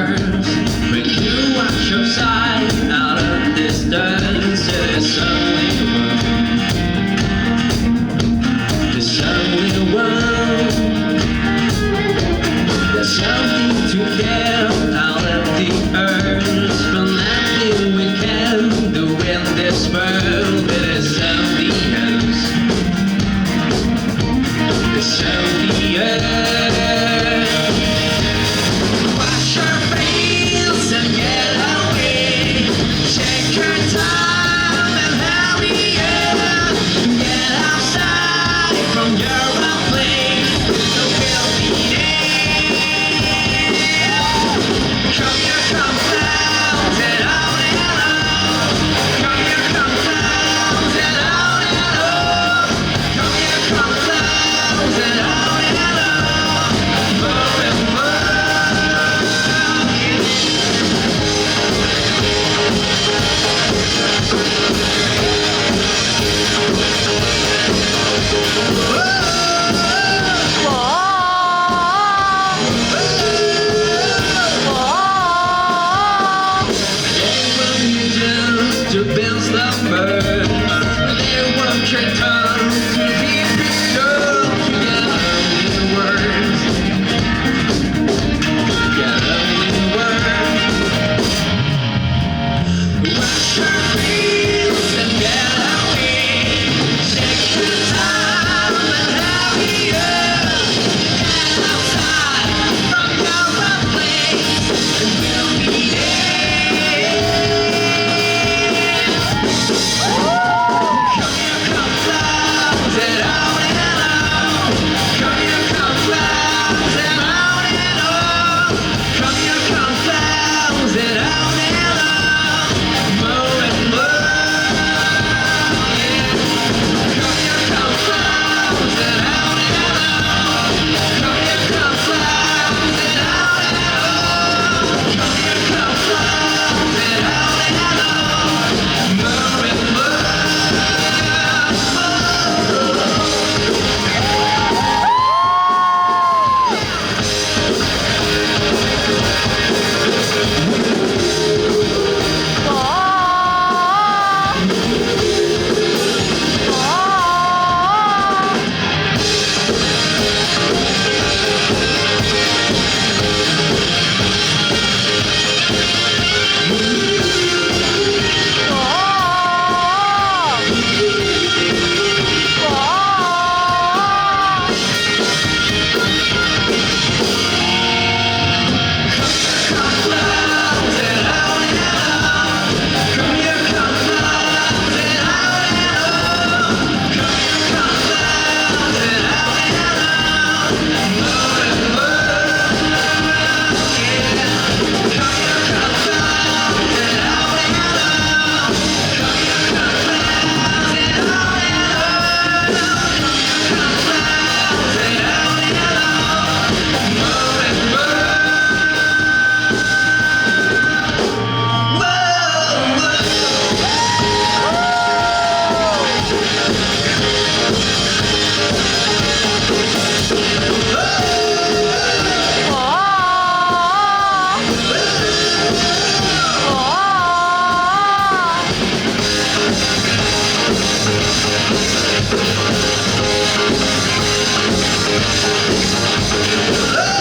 birds. When you watch your side out of distance, it is only one. It's only one. There's something to get out of the earth, but nothing we can do in this world. It is only us. It's only us. Wash your face and get away. Take your time and hurry up. Get outside from your own place. We'll be there. Come here, come clowns and on and on. Come here, come clowns and on and on. Come here, come clowns and on and on. More and more. To build slumber, they work your tongue to be pure. Get only words, get only words. Wash your face and get away. Take your time and hurry up. Get outside from your own place, and we'll be there. Come here, come clowns and on and on. Come here, come clowns and on and on. Come here, come clowns and on and on. More and more. Yeah. Come here, come clowns and on and on. Come here, come clowns and on and on. Come here, come clowns and on and on. More and more. Oh!